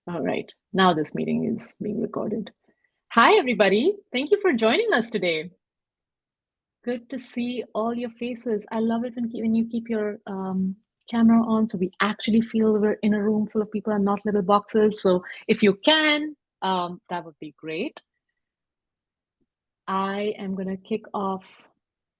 All right, now this meeting is being recorded. Hi, everybody. Thank you for joining us today. Good to see all your faces. I love it when you keep your camera on so we actually feel we're in a room full of people and not little boxes. So if you can, that would be great. I am going to kick off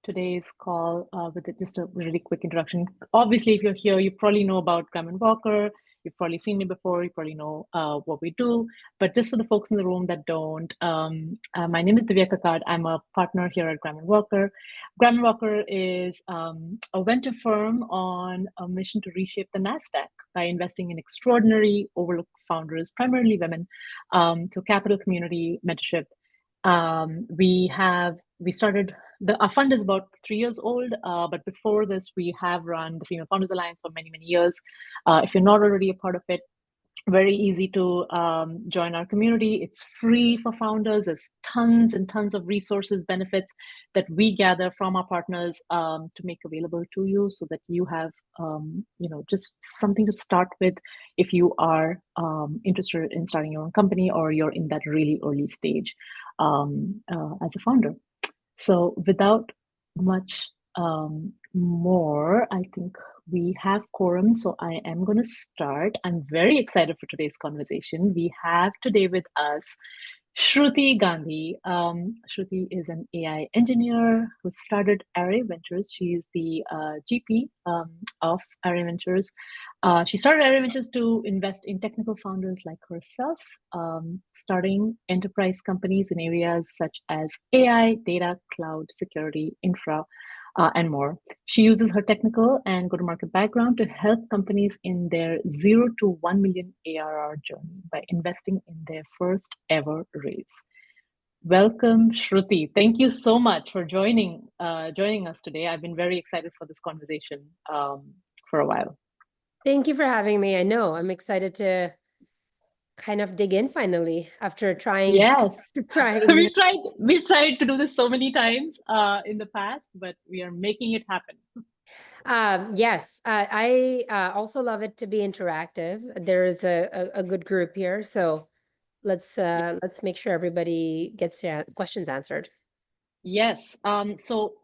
today's call with just a really quick introduction. Obviously, if you're here, you probably know about Graham Walker. You've probably seen me before. You probably know what we do. But just for the folks in the room that don't, my name is Divya Kakkad. I'm a partner here at Graham Walker. Graham Walker is a venture firm on a mission to reshape the NASDAQ by investing in extraordinary, overlooked founders, primarily women, through capital, community, mentorship. We started our fund is about 3 years old, but before this, we have run the Female Founders Alliance for many, many years. If you're not already a part of it, very easy to join our community. It's free for founders. There's tons and tons of resources, benefits that we gather from our partners to make available to you, so that you have, just something to start with if you are interested in starting your own company or you're in that really early stage as a founder. So without much more, I think we have quorum, so I am going to start. I'm very excited for today's conversation. We have today with us Shruti Gandhi. Shruti is an AI engineer who started Array Ventures. She is the GP of Array Ventures. She started Array Ventures to invest in technical founders like herself, starting enterprise companies in areas such as AI, data, cloud, security, infra, and more. She uses her technical and go-to-market background to help companies in their 0 to 1 million ARR journey by investing in their first ever raise. Welcome, Shruti. Thank you so much for joining us today. I've been very excited for this conversation for a while. Thank you for having me. I know I'm excited to kind of dig in finally after trying. Yes, trying. We've tried to do this so many times in the past, but we are making it happen. Yes, I also love it to be interactive. There is a good group here, so let's make sure everybody gets their questions answered. Yes. So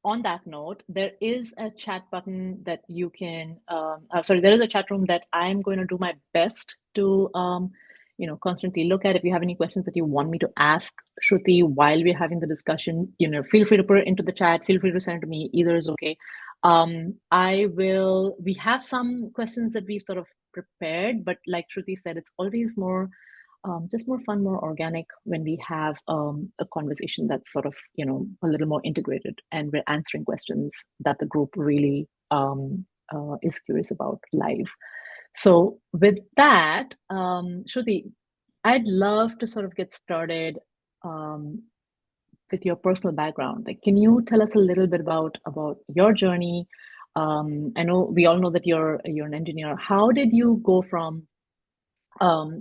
on that note, there is a chat button that you can. There is a chat room that I'm going to do my best to, constantly look at. If you have any questions that you want me to ask Shruti while we're having the discussion, feel free to put it into the chat. Feel free to send it to me. Either is okay. We have some questions that we've sort of prepared, but like Shruti said, it's always more just more fun, more organic when we have a conversation that's sort of, a little more integrated and we're answering questions that the group really is curious about live. So with that, Shruti, I'd love to sort of get started with your personal background. Like, can you tell us a little bit about your journey? I know we all know that you're an engineer. How did you go from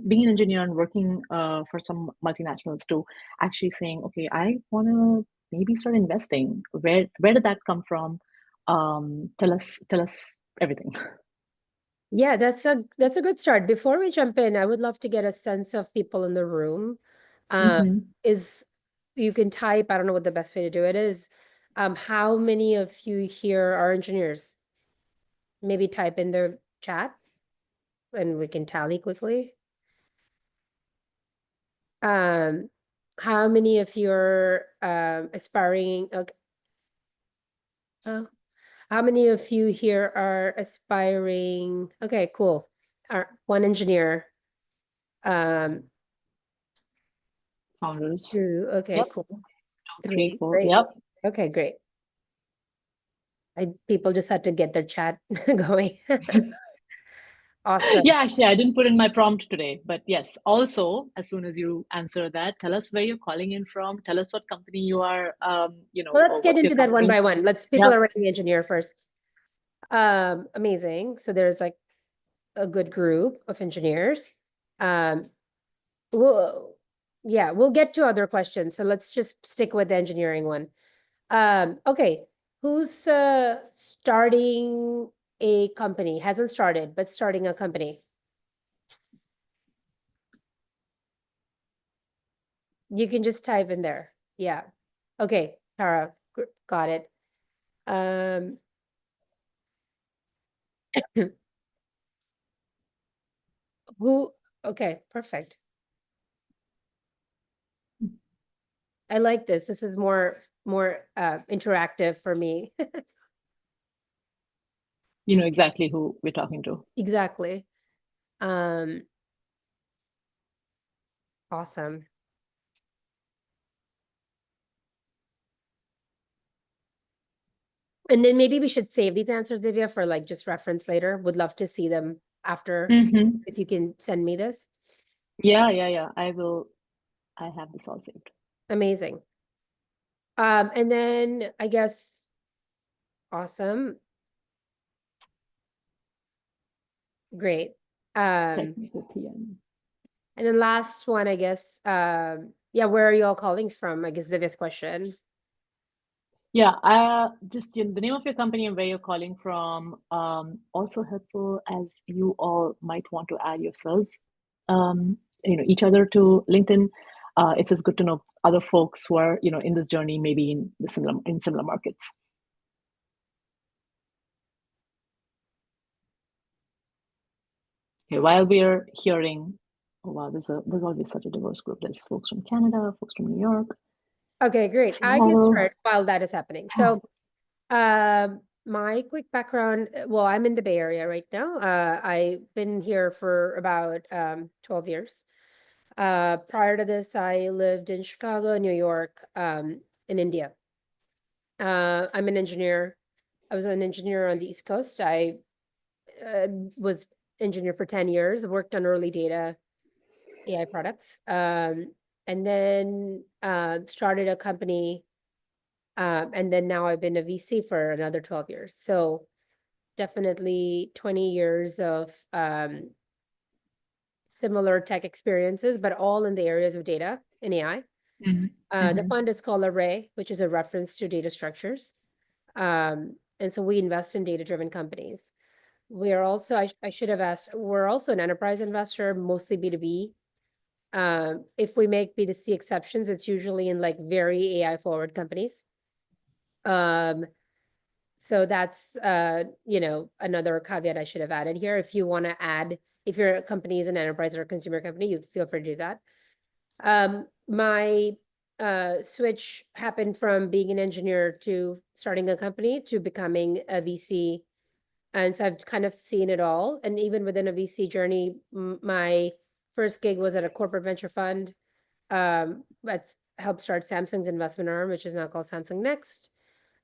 being an engineer and working for some multinationals to actually saying, okay, I want to maybe start investing? Where did that come from? Tell us everything. Yeah, that's a good start. Before we jump in, I would love to get a sense of people in the room. Is you can type, I don't know what the best way to do it is. How many of you here are engineers? Maybe type in the chat and we can tally quickly. How many of you are aspiring? Okay. How many of you here are aspiring? Okay, cool. One engineer. Founders. Two. Okay, Yep. cool. 3, 4. Great. Yep. Okay, great. People just had to get their chat going. Awesome. Yeah, actually, I didn't put in my prompt today, but yes. Also, as soon as you answer that, tell us where you're calling in from. Tell us what company you are. Well, let's get into that one by one. People are writing engineer first. Amazing. So there's like a good group of engineers. We'll get to other questions. So let's just stick with the engineering one. Okay. Who's starting a company? Hasn't started, but starting a company. You can just type in there. Yeah. Okay, Tara, got it. Who? Okay, perfect. I like this. This is more interactive for me. You know exactly who we're talking to. Exactly. Awesome. And then maybe we should save these answers, Divya, for like just reference later. Would love to see them after, if you can send me this. Yeah. I will. I have this all saved. Amazing. And then I guess, awesome. Great. Technical PM. And then last one, I guess, yeah, where are you all calling from? I guess Divya's question. Yeah, just the name of your company and where you're calling from. Also helpful as you all might want to add yourselves, each other to LinkedIn. It's just good to know other folks who are, in this journey, maybe in similar markets. Okay, while we're hearing, oh wow, there's always such a diverse group. There's folks from Canada, folks from New York. Okay, great. I can start while that is happening. So, my quick background, well, I'm in the Bay Area right now. I've been here for about 12 years. Prior to this, I lived in Chicago, New York, in India. I'm an engineer. I was an engineer on the East Coast. I was engineer for 10 years, worked on early data AI products, and then started a company. And then now I've been a VC for another 12 years. So definitely 20 years of similar tech experiences, but all in the areas of data and AI. The fund is called Array, which is a reference to data structures. And so we invest in data-driven companies. We are also, I should have asked, we're also an enterprise investor, mostly B2B. If we make B2C exceptions, it's usually in like very AI forward companies. So that's another caveat I should have added here. If you want to add, if your company is an enterprise or a consumer company, you feel free to do that. My switch happened from being an engineer to starting a company to becoming a VC. And so I've kind of seen it all. And even within a VC journey, my first gig was at a corporate venture fund that helped start Samsung's investment arm, which is now called Samsung Next.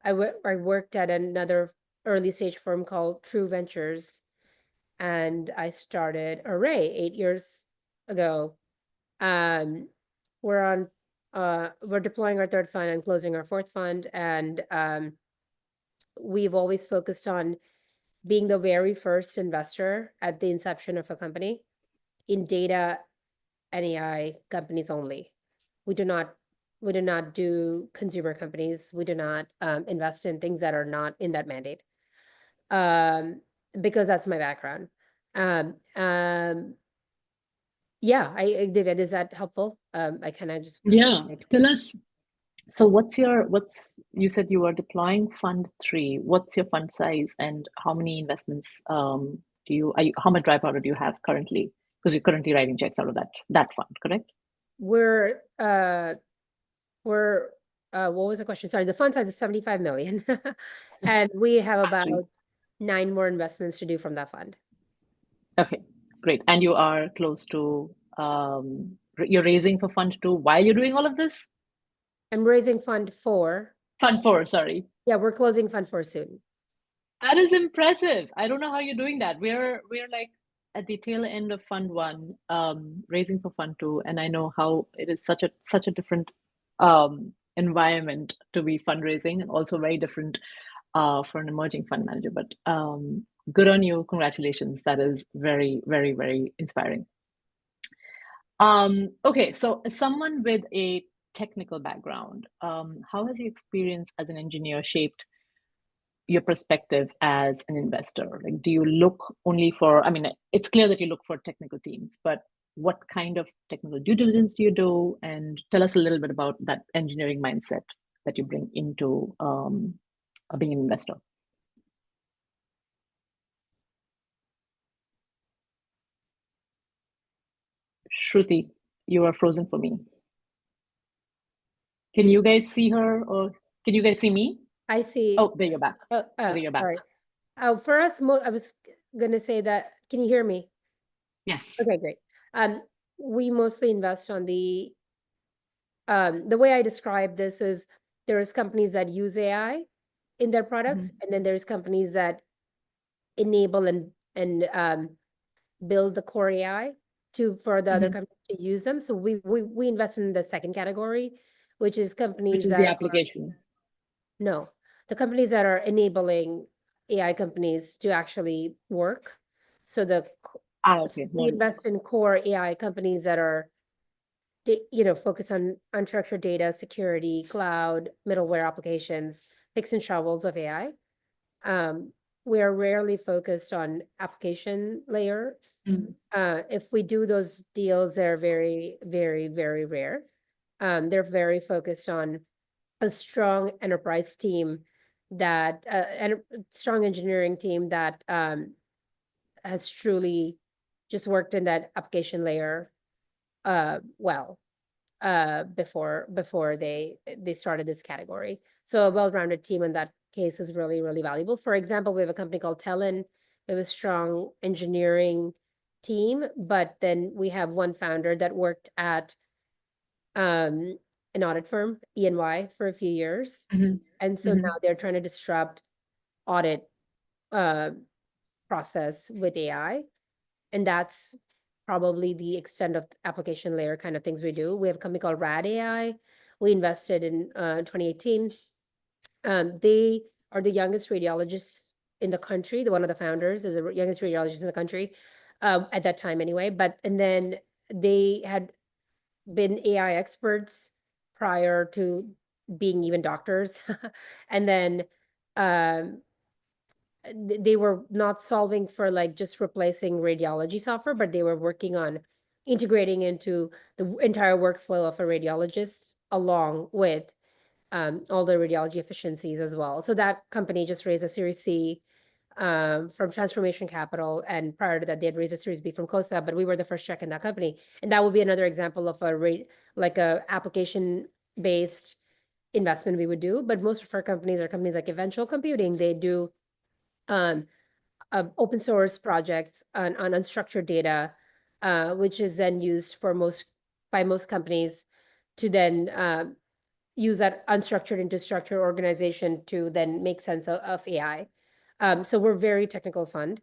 I worked at another early stage firm called True Ventures, and I started Array 8 years ago. We're deploying our third fund and closing our fourth fund, and we've always focused on being the very first investor at the inception of a company in data and AI companies only. We do not do consumer companies. We do not invest in things that are not in that mandate, because that's my background. Yeah, Divya, is that helpful? I kind of just Tell us. So you said you were deploying Fund 3. What's your fund size and how many investments how much dry powder do you have currently? Because you're currently writing checks out of that fund, correct? We're what was the question? Sorry, the fund size is 75 million. And we have about 9 more investments to do from that fund. Okay, great. And you are close to you're raising for Fund 2 while you're doing all of this? I'm raising Fund 4. Fund 4, sorry. Yeah, we're closing Fund 4 soon. That is impressive. I don't know how you're doing that. We're like at the tail end of Fund 1, raising for Fund 2, and I know how it is such a different environment to be fundraising, and also very different for an emerging fund manager. But good on you. Congratulations. That is very, very, very inspiring. Okay, so as someone with a technical background, how has your experience as an engineer shaped your perspective as an investor? Like, do you look only for, I mean, it's clear that you look for technical teams, but what kind of technical due diligence do you do? And tell us a little bit about that engineering mindset that you bring into being an investor. Shruti, you are frozen for me. Can you guys see her, or can you guys see me? I see. Oh, there you're back. Oh, There you're back. sorry. For us, I was gonna say that. Can you hear me? Yes. Okay, great. We mostly invest on the way I describe this is there's companies that use AI in their products, and then there's companies that enable and build the core AI for the other companies to use them. So we invest in the second category, which is companies Which is that the application. no, the companies that are enabling AI companies to actually work. So Okay. we invest in core AI companies that are focus on unstructured data, security, cloud, middleware applications, picks and shovels of AI. We are rarely focused on application layer. If we do those deals, they're very, very, very rare. They're very focused on a strong enterprise team and a strong engineering team that has truly just worked in that application layer well before they started this category. So a well-rounded team in that case is really, really valuable. For example, we have a company called Tellin. We have a strong engineering team, but then we have one founder that worked at an audit firm, E&Y, for a few years. And so now they're trying to disrupt audit process with AI. And that's probably the extent of application layer kind of things we do. We have a company called Rad AI. We invested in 2018. They are the youngest radiologists in the country. One of the founders is the youngest radiologist in the country at that time anyway. And then they had been AI experts prior to being even doctors. And then they were not solving for like just replacing radiology software, but they were working on integrating into the entire workflow of a radiologist along with all the radiology efficiencies as well. So that company just raised a Series C from Transformation Capital, and prior to that, they had raised a Series B from COSA, but we were the first check in that company, and that would be another example of a application-based investment we would do. But most of our companies are companies like Eventual Computing. They do open source projects on unstructured data, which is then used by most companies to then use that unstructured into structured organization to then make sense of AI. So we're very technical fund.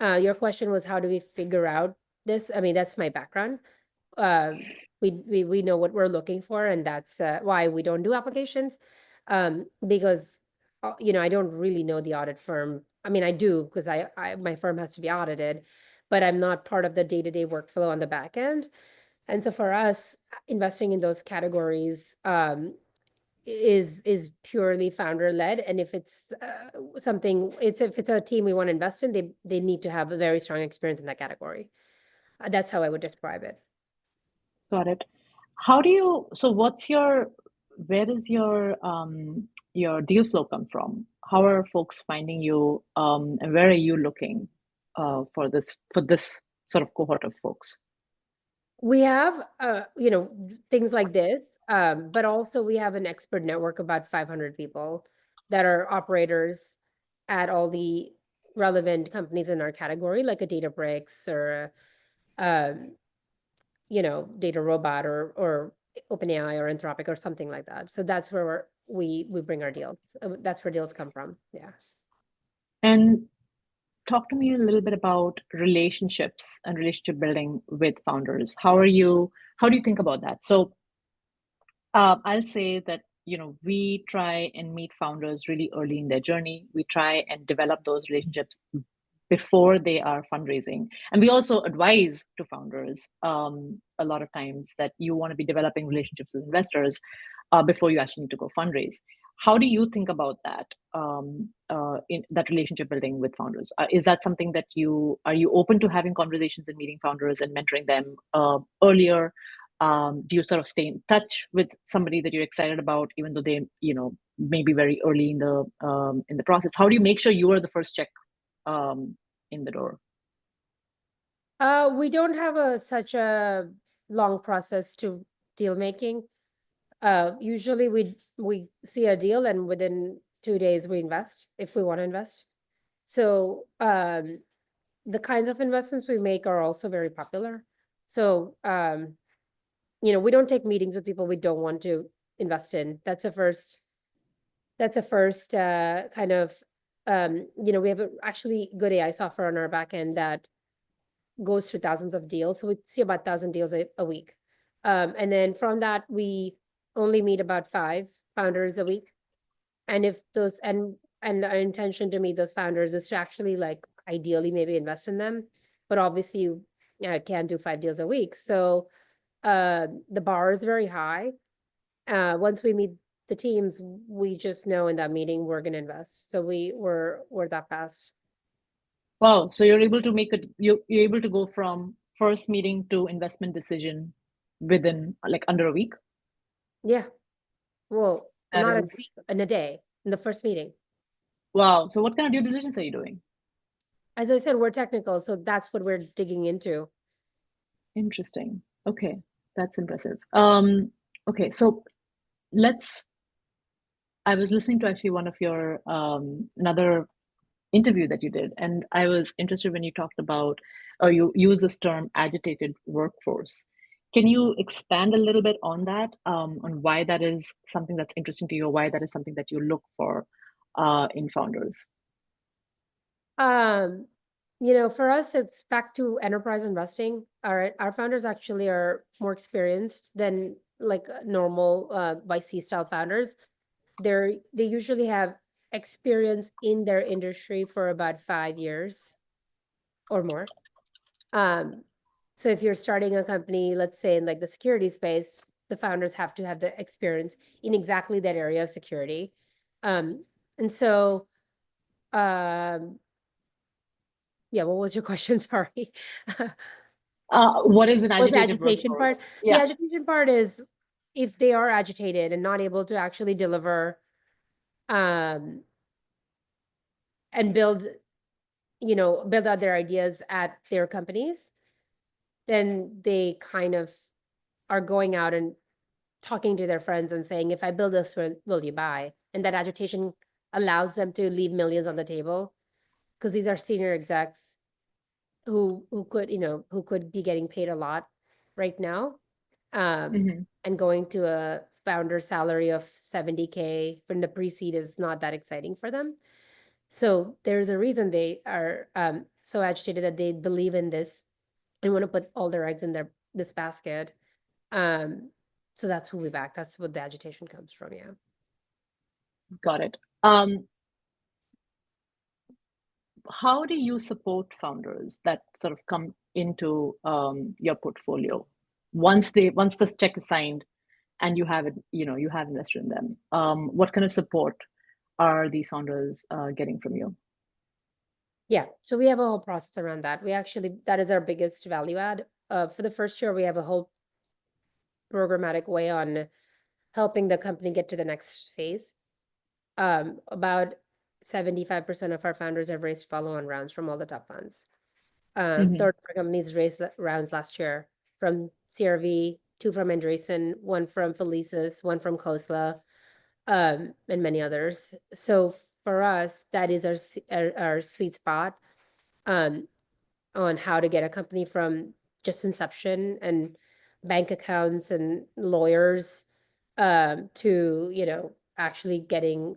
Your question was, how do we figure out this? I mean, that's my background. We know what we're looking for, and that's why we don't do applications, because I don't really know the audit firm. I mean, I do because my firm has to be audited, but I'm not part of the day-to-day workflow on the back end. And so for us, investing in those categories is purely founder led. And if it's if it's a team we want to invest in, they need to have a very strong experience in that category. That's how I would describe it. Got it. Where does your deal flow come from? How are folks finding you, and where are you looking for this sort of cohort of folks? We have, things like this, but also we have an expert network of about 500 people that are operators at all the relevant companies in our category, like a Databricks or Data Robot or OpenAI or Anthropic or something like that. So that's where we bring our deals. That's where deals come from. Yeah. And talk to me a little bit about relationships and relationship building with founders. How do you think about that? So I'll say that, we try and meet founders really early in their journey. We try and develop those relationships before they are fundraising. And we also advise to founders a lot of times that you want to be developing relationships with investors before you actually need to go fundraise. How do you think about that, in that relationship building with founders? Is that something that are you open to having conversations and meeting founders and mentoring them earlier? Do you sort of stay in touch with somebody that you're excited about, even though they, may be very early in the process? How do you make sure you are the first check in the door? We don't have such a long process to deal making. Usually we see a deal and within 2 days we invest if we want to invest. So the kinds of investments we make are also very popular. So we don't take meetings with people we don't want to invest in. That's a first kind of we have actually good AI software on our back end that goes through thousands of deals. So we see about 1,000 deals a week. And then from that, we only meet about 5 founders a week. And if those, and our intention to meet those founders is to actually ideally maybe invest in them. But obviously you can't do 5 deals a week. So the bar is very high. Once we meet the teams, we just know in that meeting we're going to invest. So we're that fast. Wow. So you're able to you're able to go from first meeting to investment decision within under a week? Yeah. Well, That not a is, week, in a day, in the first meeting. wow. So what kind of due diligence are you doing? As I said, we're technical, so that's what we're digging into. Interesting. Okay. That's impressive. Okay. So I was listening to actually one of your, another interview that you did, and I was interested when you talked about, or you use this term agitated workforce. Can you expand a little bit on that, on why that is something that's interesting to you, or why that is something that you look for in founders? For us, it's back to enterprise investing. Our founders actually are more experienced than normal YC style founders. They usually have experience in their industry for about 5 years or more. So if you're starting a company, let's say in the security space, the founders have to have the experience in exactly that area of security. And so, yeah, what was your question? Sorry. What is an What's the agitated agitation part? workforce? The Yeah. agitation part is if they are agitated and not able to actually deliver and build out their ideas at their companies, then they kind of are going out and talking to their friends and saying, if I build this, will you buy? And that agitation allows them to leave millions on the table because these are senior execs who could be getting paid a lot right now, Mhm. and going to a founder salary of 70K from the pre-seed is not that exciting for them. So there's a reason they are so agitated that they believe in this and want to put all their eggs in this basket. So that's who we back. That's what the agitation comes from. Yeah. Got it. How do you support founders that sort of come into your portfolio once this check is signed and you have it, you have invested in them? What kind of support are these founders getting from you? Yeah. So we have a whole process around that. That is our biggest value add. For the first year, we have a whole programmatic way on helping the company get to the next phase. About 75% of our founders have raised follow-on rounds from all the top funds. Mm-hmm. Third of our companies raised rounds last year from CRV, 2 from Andreessen, 1 from Felicis, 1 from Khosla, and many others. So for us, that is our sweet spot on how to get a company from just inception and bank accounts and lawyers to actually getting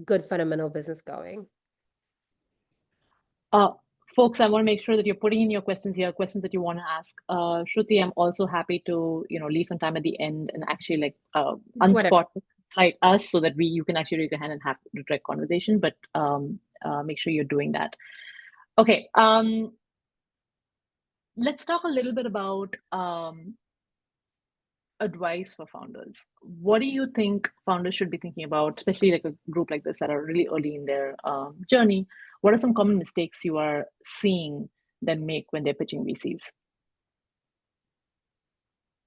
good fundamental business going. Folks, I want to make sure that you're putting in your questions here, questions that you want to ask. Shruti, I'm also happy to leave some time at the end and actually unspot us so that you can actually raise your hand and have a direct conversation. But make sure you're doing that. Okay. Let's talk a little bit about advice for founders, what do you think founders should be thinking about, especially like a group like this that are really early in their journey? What are some common mistakes you are seeing them make when they're pitching VCs?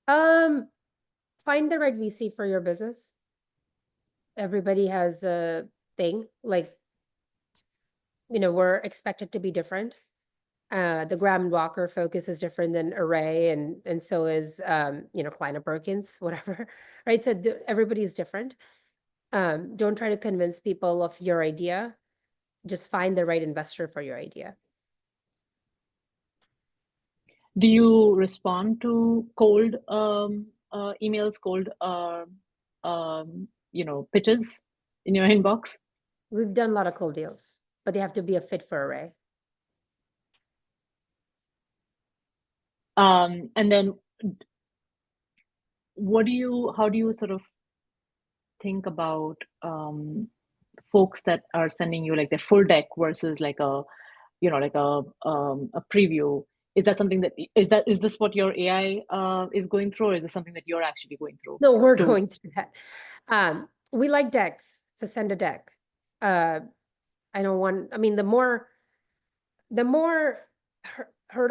Find the right VC for your business. Everybody has a thing, like, we're expected to be different. The Graham Walker focus is different than Array, and so is Kleiner Perkins, whatever, right? So everybody is different. Don't try to convince people of your idea. Just find the right investor for your idea. Do you respond to cold emails, cold pitches in your inbox? We've done a lot of cold deals, but they have to be a fit for Array. And then how do you sort of think about folks that are sending you like their full deck versus like a preview? Is that something is this what your AI is going through, or is this something that you're actually going through? No, we're going through that. We like decks, so send a deck. I mean, the more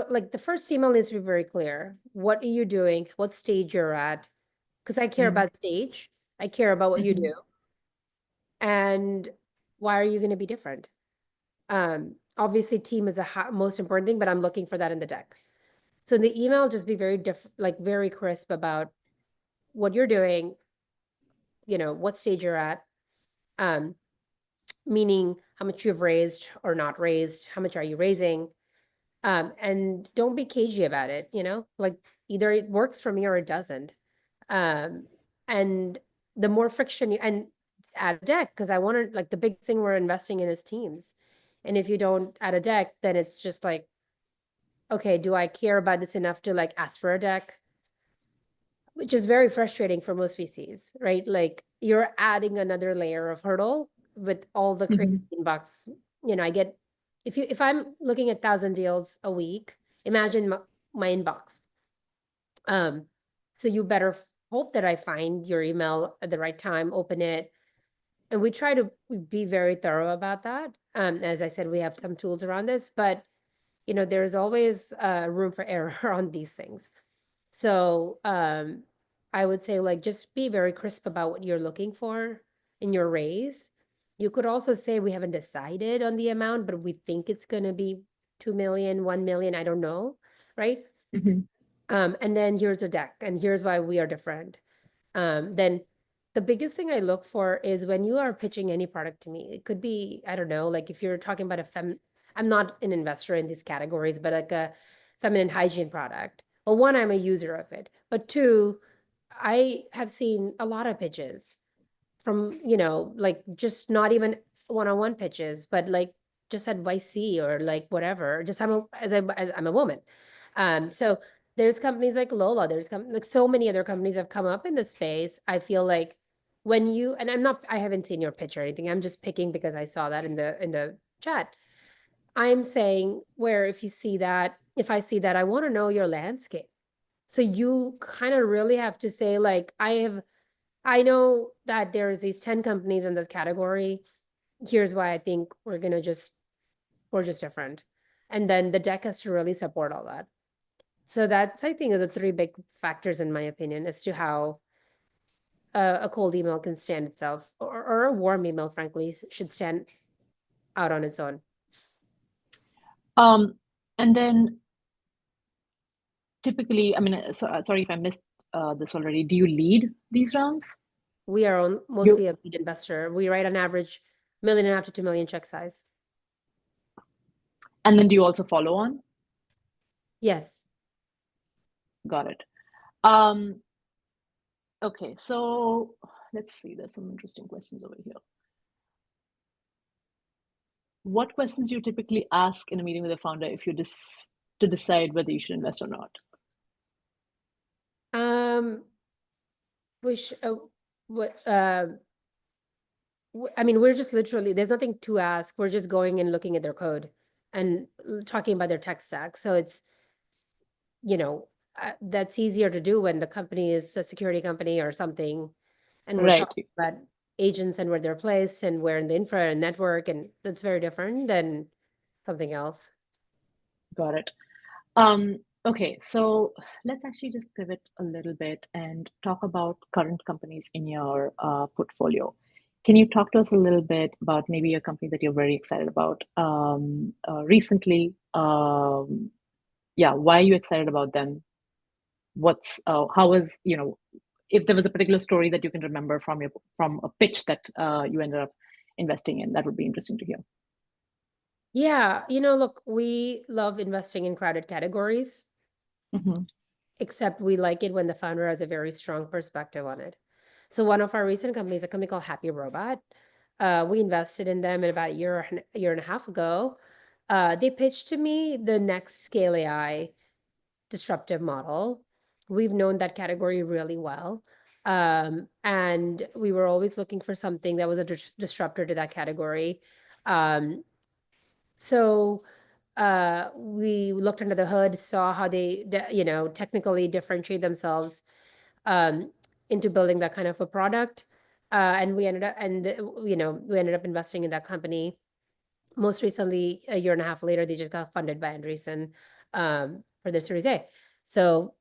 like the first email needs to be very clear. What are you doing? What stage you're at? Because I care about stage. I care about what you do. And why are you going to be different? Obviously team is most important thing, but I'm looking for that in the deck. So in the email, just be very very crisp about what you're doing, what stage you're at, meaning how much you've raised or not raised, how much are you raising, and don't be cagey about it, like either it works for me or it doesn't. And the more friction and add a deck, because I want to, like, the big thing we're investing in is teams. And if you don't add a deck, then it's just like, okay, do I care about this enough to like ask for a deck? Which is very frustrating for most VCs, right? Like you're adding another layer of hurdle with all the crazy inbox. I get, if I'm looking at 1,000 deals a week, imagine my inbox. So you better hope that I find your email at the right time, open it. And we try to be very thorough about that. As I said, we have some tools around this, but there's always room for error on these things. So I would say, like, just be very crisp about what you're looking for in your raise. You could also say we haven't decided on the amount, but we think it's going to be 2 million, 1 million, I don't know, right? And then here's a deck, and here's why we are different. Then the biggest thing I look for is when you are pitching any product to me, it could be, I don't know, like if you're talking about I'm not an investor in these categories, but like a feminine hygiene product. Well, one, I'm a user of it, but two, I have seen a lot of pitches from, like just not even one-on-one pitches, but like just at YC or like whatever. Just as I'm a woman. So there's companies like Lola, there's like so many other companies have come up in the space. I feel like when you, and I haven't seen your pitch or anything. I'm just picking because I saw that in the chat. I'm saying where if I see that, I want to know your landscape. So you kind of really have to say, like, I know that there's these 10 companies in this category. Here's why I think we're just different. And then the deck has to really support all that. So that's, I think, are the three big factors, in my opinion, as to how a cold email can stand itself, or a warm email, frankly, should stand out on its own. And then typically, I mean, sorry if I missed this already. Do you lead these rounds? We are mostly a lead investor. We write on average $1.5 million to 2 million check size. And then do you also follow on? Yes. Got it. Okay, so let's see. There's some interesting questions over here. What questions do you typically ask in a meeting with a founder if you to decide whether you should invest or not? I mean, we're just literally, there's nothing to ask. We're just going and looking at their code and talking about their tech stack. So it's, that's easier to do when the company is a security company or something, and we're Right. talking about agents and where they're placed and where in the infra and network, and that's very different than something else. Got it. Okay, so let's actually just pivot a little bit and talk about current companies in your portfolio. Can you talk to us a little bit about maybe a company that you're very excited about recently? Yeah, why are you excited about them? How was, if there was a particular story that you can remember from a pitch that you ended up investing in, that would be interesting to hear. Yeah, look, we love investing in crowded categories, Hmm. except we like it when the founder has a very strong perspective on it. So one of our recent companies, a company called Happy Robot, we invested in them in about a year and a half ago. They pitched to me the next scale AI disruptive model. We've known that category really well. And we were always looking for something that was a disruptor to that category. Um, so we looked under the hood, saw how they, technically differentiate themselves um, into building that kind of a product. And we ended up investing in that company. Most recently, a year and a half later, they just got funded by Andreessen for their Series A. So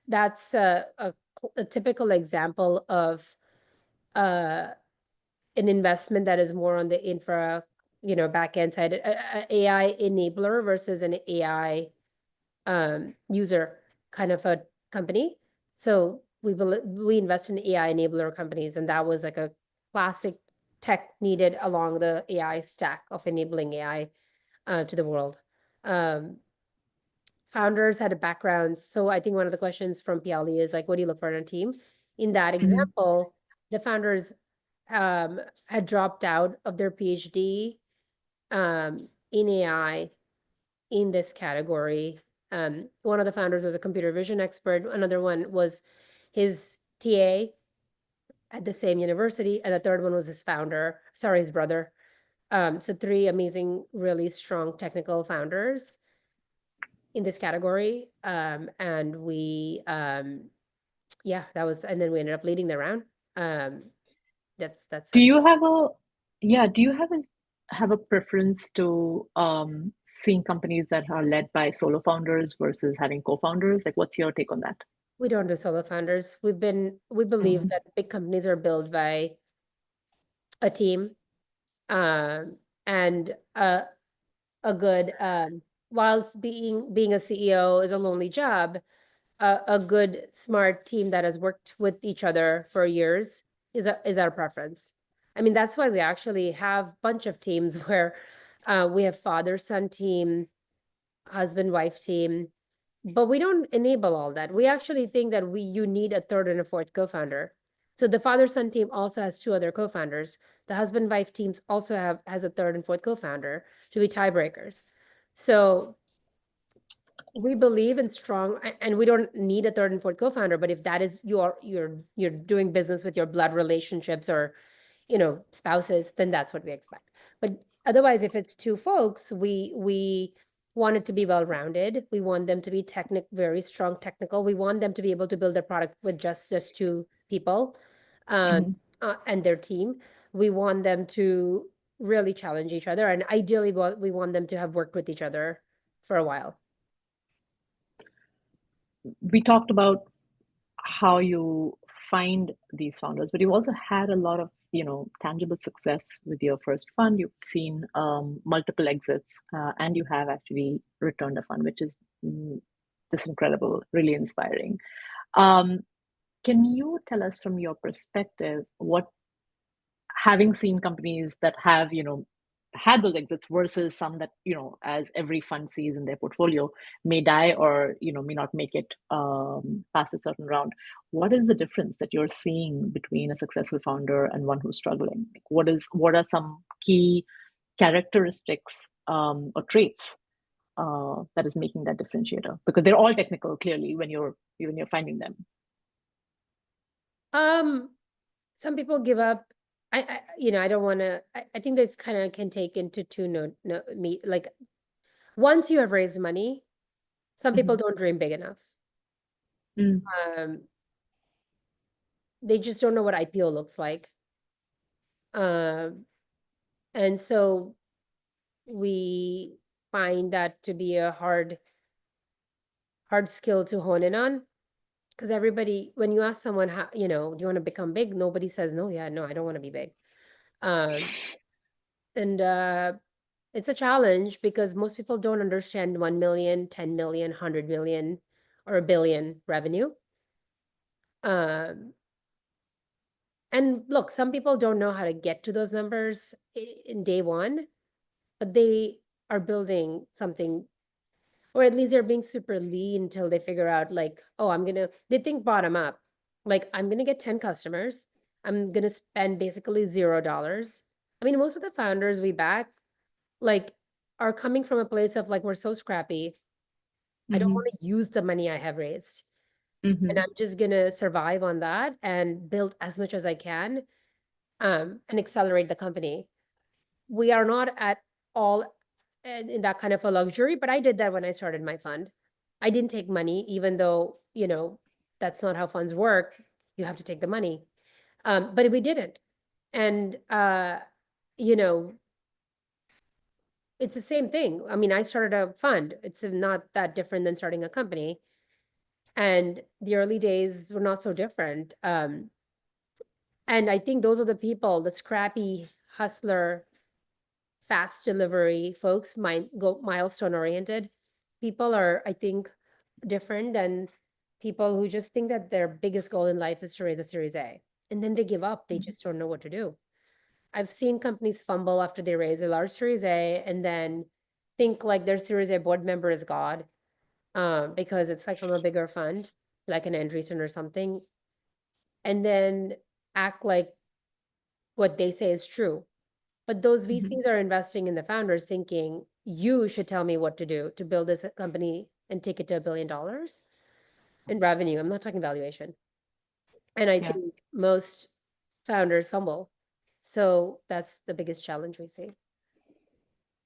that's a typical example of uh, an investment that is more on the infra, back end side, AI enabler versus an AI user kind of a company. So we invest in AI enabler companies, and that was like a classic tech needed along the AI stack of enabling AI to the world. Um, Founders had a background. So I think one of the questions from PLE is like, what do you look for in a team? In that Hmm. example, the founders had dropped out of their PhD in AI in this category. One of the founders was a computer vision expert. Another one was his TA at the same university, and the third one was his brother. So three amazing, really strong technical founders in this category. And and then we ended up leading the round. Um, that's Do us. you have a yeah, do you have a preference to seeing companies that are led by solo founders versus having co-founders? Like, what's your take on that? We don't do solo founders. We believe Mm-hmm. that big companies are built by a team, um, and a good whilst being a CEO is a lonely job, a good smart team that has worked with each other for years is our preference. I mean, that's why we actually have a bunch of teams where we have father son team, husband wife team, but we don't enable all that. We actually think that you need a third and a fourth co-founder. So the father son team also has two other co-founders. The husband wife teams also has a third and fourth co-founder to be tiebreakers. So we believe in strong, and we don't need a third and fourth co-founder, but if that is you're doing business with your blood relationships or spouses, then that's what we expect. But otherwise, if it's two folks, we want it to be well-rounded. We want them to be very strong technical. We want them to be able to build a product with just two people um, Mm-hmm. and their team. We want them to really challenge each other, and ideally, we want them to have worked with each other for a while. We talked about how you find these founders, but you've also had a lot of, tangible success with your first fund. You've seen multiple exits, and you have actually returned a fund, which is mm, just incredible, really inspiring. Um, can you tell us from your perspective what, having seen companies that have, had those exits versus some that, as every fund sees in their portfolio, may die or, may not make it past a certain round. What is the difference that you're seeing between a successful founder and one who's struggling? Like, what are some key characteristics or traits that is making that differentiator? Because they're all technical, clearly, when you're finding them. Um, some people give up. I don't want to. I think this kind of can take into two no me like once you have raised money, some people Hmm. don't dream big enough. Mm. They just don't know what IPO looks like. And so we find that to be a hard skill to hone in on. Because everybody, when you ask someone how, do you want to become big? Nobody says, no, yeah, no, I don't want to be big. Um, and it's a challenge because most people don't understand 1 million, 10 million, 100 million, or a billion revenue. Um, and look, some people don't know how to get to those numbers in day one, but they are building something, or at least they're being super lean until they figure out like, oh, they think bottom up. Like, I'm gonna get 10 customers. I'm gonna spend basically $0. I mean, most of the founders we back, like, are coming from a place of like, we're so scrappy. I don't want to use the money I have raised. And I'm just gonna survive on that and build as much as I can, and accelerate the company. We are not at all in that kind of a luxury, but I did that when I started my fund. I didn't take money, even though, that's not how funds work. You have to take the money. But we didn't. And, you know, it's the same thing. I mean, I started a fund. It's not that different than starting a company. And the early days were not so different. And I think those are the people, the scrappy hustler, fast delivery folks might go milestone oriented. People are, I think, different than people who just think that their biggest goal in life is to raise a Series A. And then they give up. They just don't know what to do. I've seen companies fumble after they raise a large Series A and then think like their Series A board member is God, because it's like from a bigger fund, like an Andreessen or something, and then act like what they say is true. But those VCs are investing in the founders thinking, you should tell me what to do to build this company and take it to $1 billion in revenue. I'm not talking valuation. And I Yeah. think most founders fumble. So that's the biggest challenge we see.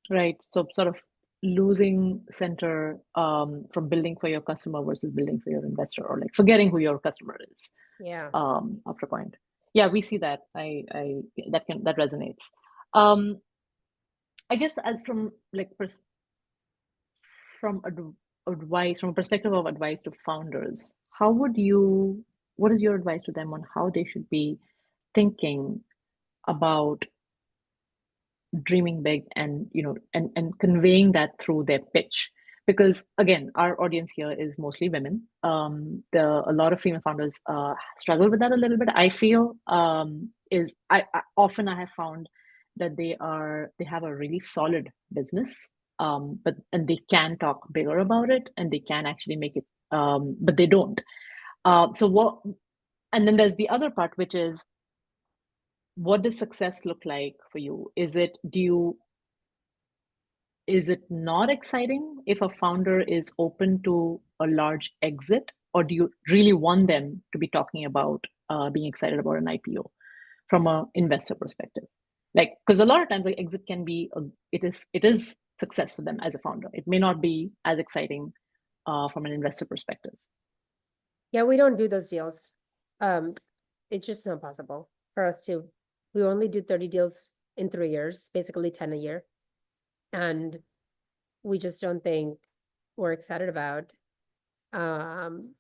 Right. So sort of losing center from building for your customer versus building for your investor, or like forgetting who your customer is Yeah. after a point. Yeah, we see that. That resonates. Um, I guess as from like from advice, from a perspective of advice to founders, what is your advice to them on how they should be thinking about dreaming big, and and conveying that through their pitch? Because again, our audience here is mostly women. A lot of female founders struggle with that a little bit, I feel. Is I often I have found that they have a really solid business, but and they can talk bigger about it, and they can actually make it, but they don't. So what? And then there's the other part, which is, what does success look like for you? Is it not exciting if a founder is open to a large exit, or do you really want them to be talking about being excited about an IPO from an investor perspective? Like, because a lot of times, like, exit can be it is success for them as a founder. It may not be as exciting from an investor perspective. Yeah, we don't do those deals. Um, it's just not possible for us to. We only do 30 deals in 3 years, basically 10 a year. And we just don't think we're excited about um,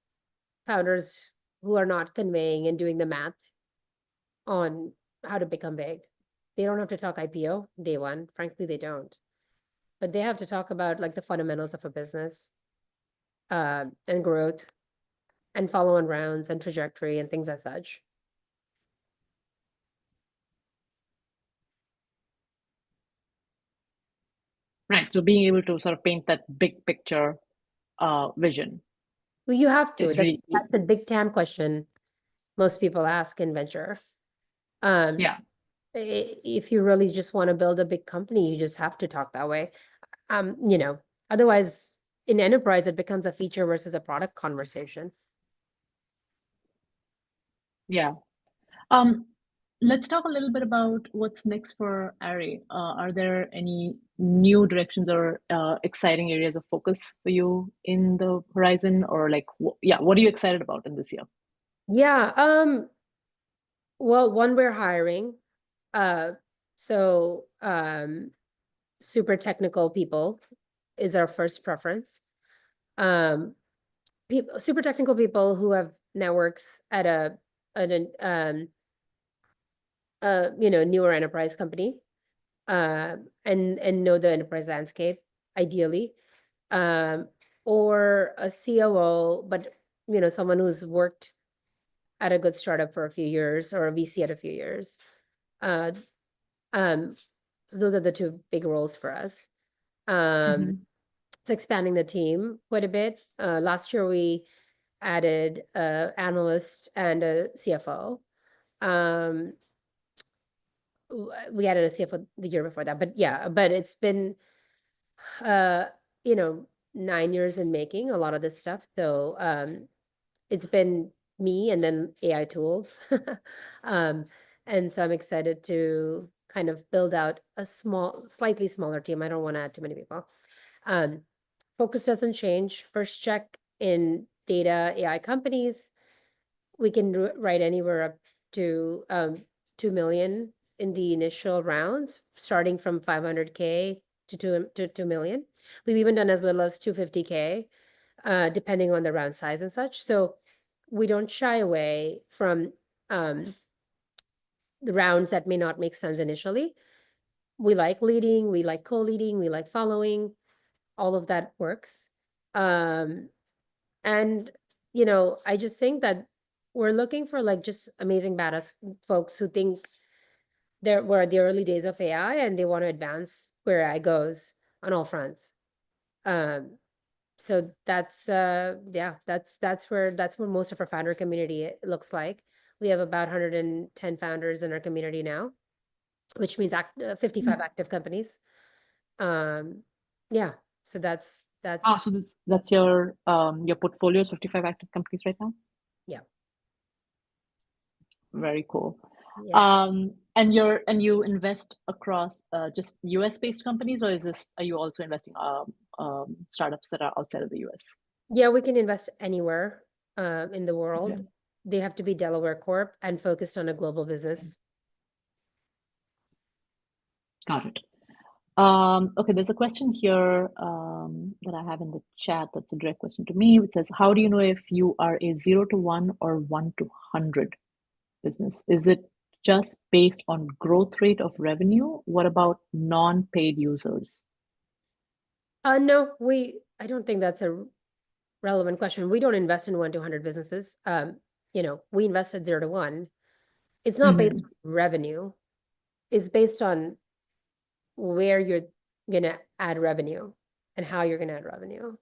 founders who are not conveying and doing the math on how to become big. They don't have to talk IPO day one. Frankly, they don't. But they have to talk about like the fundamentals of a business, and growth and follow on rounds and trajectory and things as such. Right. So being able to sort of paint that big picture vision Well, you have to. is really key. That's a big TAM question most people ask in venture. Um, Yeah. if you really just want to build a big company, you just have to talk that way. You know, otherwise in enterprise, it becomes a feature versus a product conversation. Yeah. Um, Let's talk a little bit about what's next for Array. Are there any new directions or exciting areas of focus for you in the horizon, or like, yeah, what are you excited about in this year? Yeah, well, one, we're hiring. Uh, so super technical people is our first preference. People, super technical people who have networks at an newer enterprise company, and know the enterprise landscape, ideally. Um, or a COO, but someone who's worked at a good startup for a few years, or a VC at a few years. Uh, um, so those are the two big roles for us. Mm-hmm. It's expanding the team quite a bit. Last year we added a analyst and a CFO. Um, we added a CFO the year before that, but yeah, but it's been uh, you know, 9 years in making a lot of this stuff. So it's been me and then AI tools. Um, and so I'm excited to kind of build out a slightly smaller team. I don't want to add too many people. Um, Focus doesn't change. First check in data AI companies. We can write anywhere up to 2 million in the initial rounds, starting from 500K to 2 million. We've even done as little as 250K, depending on the round size and such. So we don't shy away from um, the rounds that may not make sense initially. We like leading, we like co-leading, we like following. All of that works. Um, and I just think that we're looking for like just amazing badass folks who think we're at the early days of AI and they want to advance where AI goes on all fronts. Um, so that's where most of our founder community looks like. We have about 110 founders in our community now, which means 55 active companies. Um, yeah, so that's So that's your portfolio is 55 active companies right now. yeah, Very cool. yeah. And you invest across just US based companies, or are you also investing startups that are outside of the US? Yeah, we can invest anywhere in the Okay, world. They have to be Delaware Corp and focused on a global business. got it. Okay, there's a question here that I have in the chat that's a direct question to me. It says, how do you know if you are a 0 to 1 or 1 to 100 business? Is it just based on growth rate of revenue? What about non-paid users? No, I don't think that's a relevant question. We don't invest in 1 to 100 businesses. We invest at 0 to 1. It's not based Mhm. on revenue. It's based on where you're gonna add revenue and how you're gonna add revenue.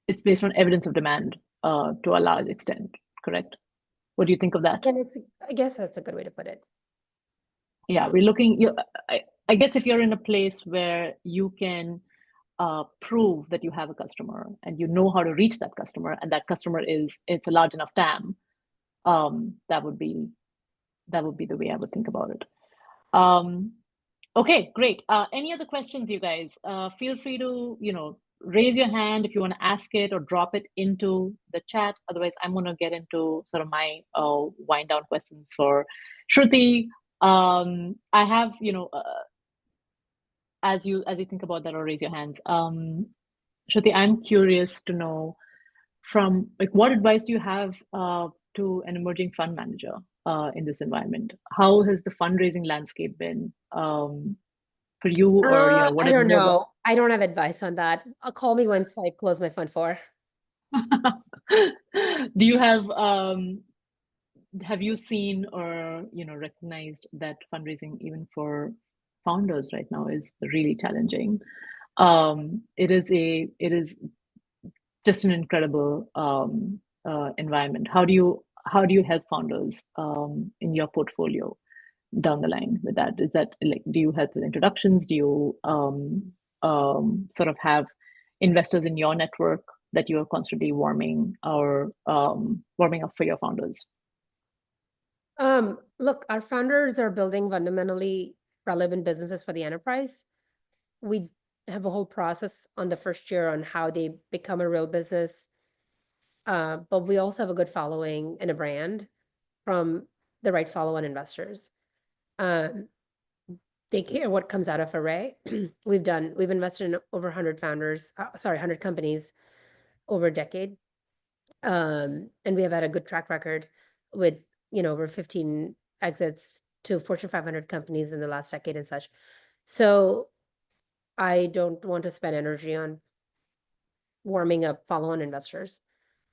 It's based on evidence of demand to a large extent, correct? What do you think of that? And I guess that's a good way to put it. Yeah, we're looking. I guess if you're in a place where you can prove that you have a customer and you know how to reach that customer, and that customer it's a large enough TAM, that would be the way I would think about it. Okay, great. Any other questions, you guys? Feel free to, raise your hand if you want to ask it or drop it into the chat. Otherwise, I'm going to get into sort of my wind down questions for Shruti. I have, as you think about that or raise your hands, Shruti, I'm curious to know from like what advice do you have to an emerging fund manager in this environment? How has the fundraising landscape been? For you, or what I have don't you know. I don't have advice on that. I'll call me once I close my fund four. do you have you seen or recognized that fundraising even for founders right now is really challenging? It is just an incredible environment. How do you help founders in your portfolio down the line with that? Is that like, do you help with introductions? Do you sort of have investors in your network that you are constantly warming up for your founders? Look, our founders are building fundamentally relevant businesses for the enterprise. We have a whole process on the first year on how they become a real business. But we also have a good following and a brand from the right follow-on investors. Um, they care what comes out of Array. We've invested in over 100 founders, 100 companies over a decade. And we have had a good track record with, over 15 exits to Fortune 500 companies in the last decade and such. So I don't want to spend energy on warming up follow-on investors.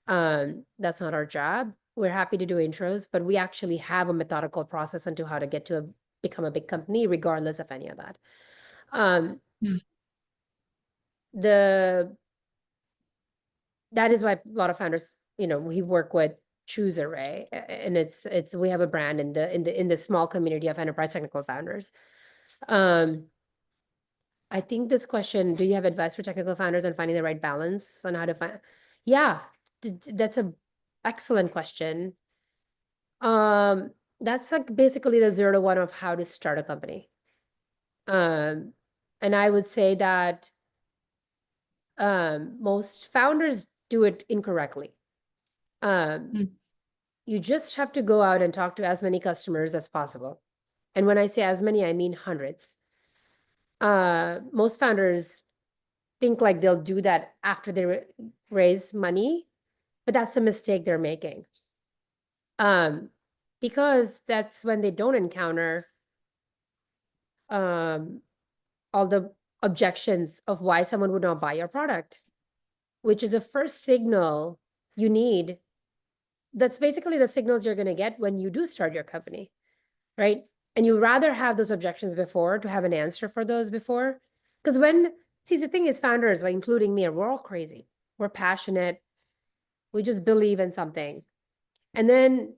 That's not our job. We're happy to do intros, but we actually have a methodical process into how to get to become a big company, regardless of any of that. Um, Mm. the that is why a lot of founders, we work with choose Array, and it's we have a brand in the small community of enterprise technical founders. Um, I think this question, do you have advice for technical founders on finding the right balance on how to find? Yeah, that's a excellent question. That's like basically the 0 to 1 of how to start a company. Um, and I would say that most founders do it incorrectly. Mm. You just have to go out and talk to as many customers as possible. And when I say as many, I mean hundreds. Most founders think like they'll do that after they raise money, but that's a mistake they're making. Because that's when they don't encounter all the objections of why someone would not buy your product, which is the first signal you need. That's basically the signals you're going to get when you do start your company, right? And you rather have those objections before to have an answer for those before. Because see, the thing is, founders, like including me, we're all crazy. We're passionate. We just believe in something. And then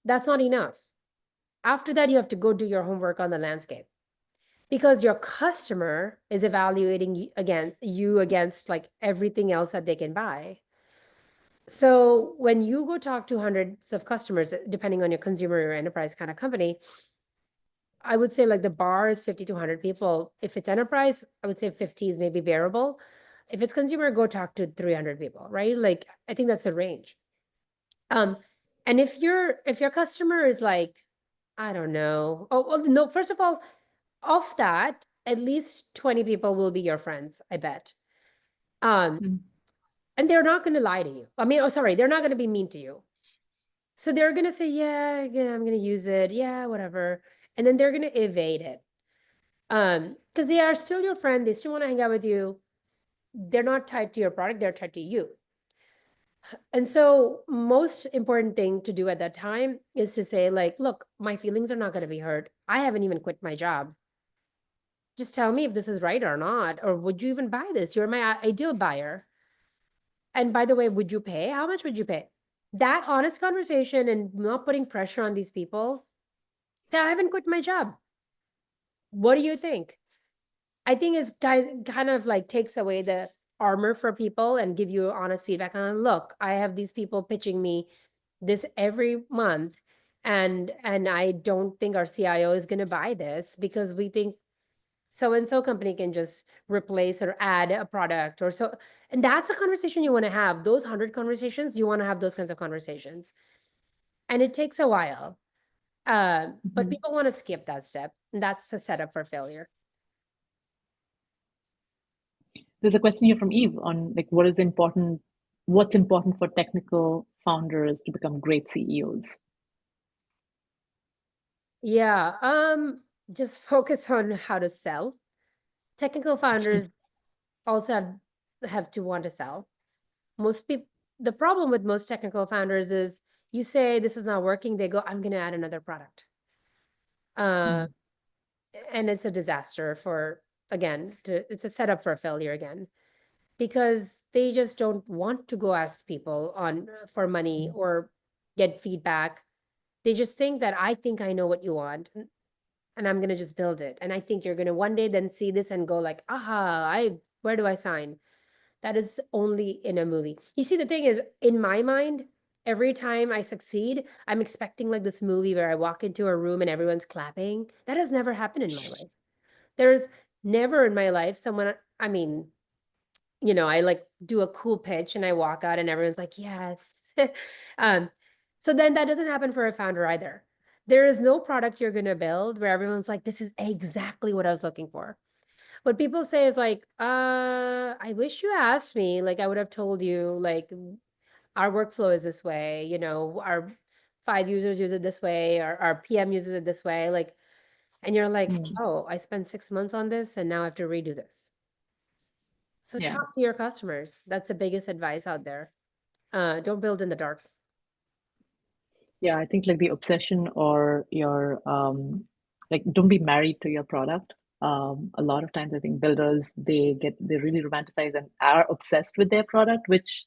that's not enough. After that, you have to go do your homework on the landscape, because your customer is evaluating you against like everything else that they can buy. So when you go talk to hundreds of customers, depending on your consumer or enterprise kind of company, I would say like the bar is 50 to 100 people. If it's enterprise, I would say 50 is maybe bearable. If it's consumer, go talk to 300 people, right? Like I think that's the range. Um, and if your customer is like, I don't know. Oh, well, no, first of all, of that, at least 20 people will be your friends, I bet. Um, Mm. and they're not going to lie to you. I mean, oh, sorry, they're not going to be mean to you. So they're going to say, yeah, I'm going to use it. Yeah, whatever. And then they're going to evade it. Because they are still your friend. They still want to hang out with you. They're not tied to your product. They're tied to you. And so most important thing to do at that time is to say like, look, my feelings are not going to be hurt. I haven't even quit my job. Just tell me if this is right or not, or would you even buy this? You're my ideal buyer. And by the way, would you pay? How much would you pay? That honest conversation and not putting pressure on these people. Say, I haven't quit my job. What do you think? I think it's kind of like takes away the armor for people and give you honest feedback on, look, I have these people pitching me this every month, and I don't think our CIO is going to buy this because we think so and so company can just replace or add a product or so. And that's a conversation you want to have. Those 100 conversations, you want to have those kinds of conversations. And it takes a while. But Mhm. people want to skip that step. And that's a setup for failure. There's a question here from Eve on like what's important for technical founders to become great CEOs. Yeah. Just focus on how to sell. Technical founders also have to want to sell. Most people, the problem with most technical founders is you say this is not working, they go, I'm going to add another product. Uh, Mm. and it's a disaster for, again, it's a setup for a failure again, because they just don't want to go ask people on for money or get feedback. They just think that I think I know what you want, and I'm going to just build it. And I think you're going to one day then see this and go like, aha, where do I sign? That is only in a movie. You see, the thing is, in my mind, every time I succeed, I'm expecting like this movie where I walk into a room and everyone's clapping. That has never happened in my life. There's never in my life someone, I mean, I like do a cool pitch and I walk out and everyone's like, yes. um, so then that doesn't happen for a founder either. There is no product you're going to build where everyone's like, this is exactly what I was looking for. What people say is like, I wish you asked me, like I would have told you, like our workflow is this way, our 5 users use it this way, our PM uses it this way, like, and you're like, oh, I spent 6 months on this and now I have to redo this. So Yeah. talk to your customers. That's the biggest advice out there. Don't build in the dark. Yeah, I think like the obsession or your like don't be married to your product. A lot of times I think builders they really romanticize and are obsessed with their product, which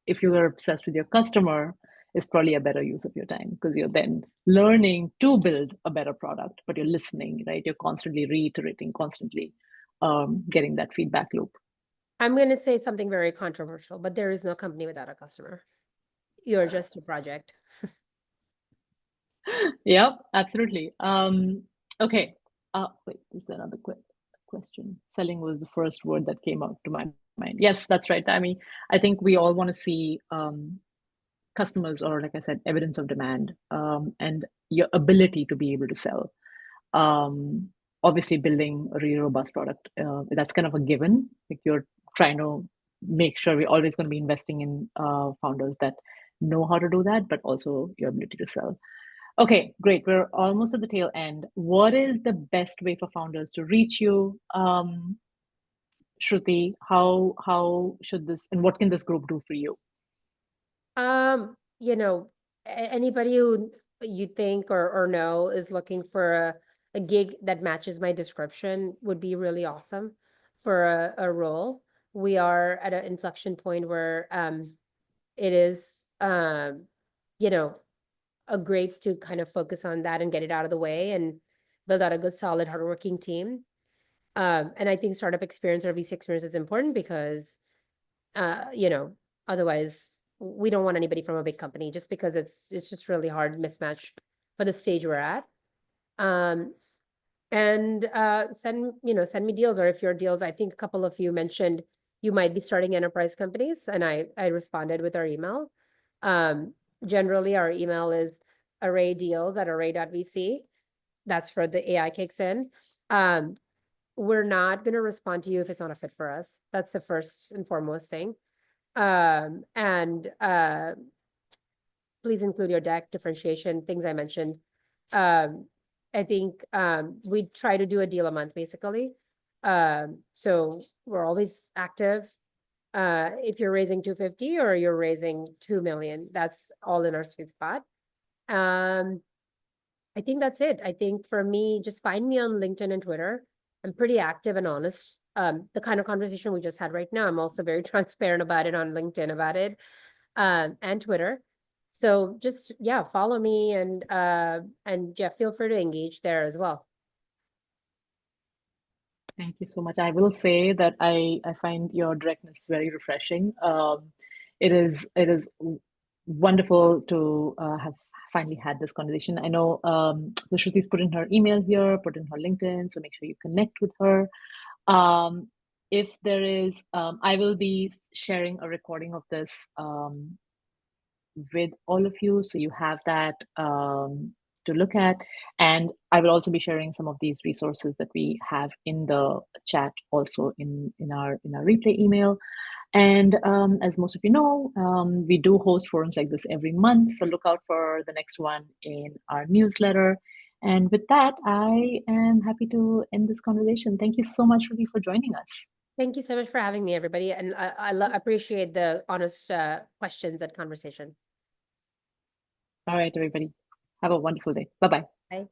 if you are obsessed with your customer is probably a better use of your time because you're then learning to build a better product, but you're listening, right? You're constantly reiterating, constantly getting that feedback loop. I'm going to say something very controversial, but there is no company without a customer. You're just a project. Yep, absolutely. Okay. Wait, is there another question? Selling was the first word that came out to my mind. Yes, that's right, Tammy. I think we all want to see customers, or like I said, evidence of demand, and your ability to be able to sell. Um, Obviously, building a really robust product, that's kind of a given. Like you're trying to make sure we're always going to be investing in founders that know how to do that, but also your ability to sell. Okay, great. We're almost at the tail end. What is the best way for founders to reach you, Shruti? How should this and what can this group do for you? Um, you know, Anybody who you think or know is looking for a gig that matches my description would be really awesome for a role. We are at an inflection point where it is you know, a great to kind of focus on that and get it out of the way and build out a good, solid, hardworking team. And I think startup experience or VC experience is important because uh, you know, otherwise we don't want anybody from a big company just because it's just really hard mismatch for the stage we're at. Um, and send me deals, or if your deals, I think a couple of you mentioned you might be starting enterprise companies, and I responded with our email. Um, Generally our email is arraydeals@array.vc. That's for the AI kicks in. Um, we're not going to respond to you if it's not a fit for us. That's the first and foremost thing. And please include your deck, differentiation, things I mentioned. Um, I think we try to do a deal a month, basically. So we're always active. If you're raising 250 or you're raising 2 million, that's all in our sweet spot. I think that's it. I think for me, just find me on LinkedIn and Twitter. I'm pretty active and honest. The kind of conversation we just had right now, I'm also very transparent about it on LinkedIn about it, and Twitter. So just, yeah, follow me and yeah, feel free to engage there as well. Thank you so much. I will say that I find your directness very refreshing. It is wonderful to have finally had this conversation. I know the Shruti's put in her email here, put in her LinkedIn, so make sure you connect with her. Um, if there is, I will be sharing a recording of this with all of you, so you have that to look at. And I will also be sharing some of these resources that we have in the chat, also in our replay email. And as most of you know, we do host forums like this every month, so look out for the next one in our newsletter. And with that, I am happy to end this conversation. Thank you so much, Ruby, for joining us. Thank you so much for having me, everybody. And appreciate the honest questions and conversation. All right, everybody. Have a wonderful day. Bye-bye. Bye.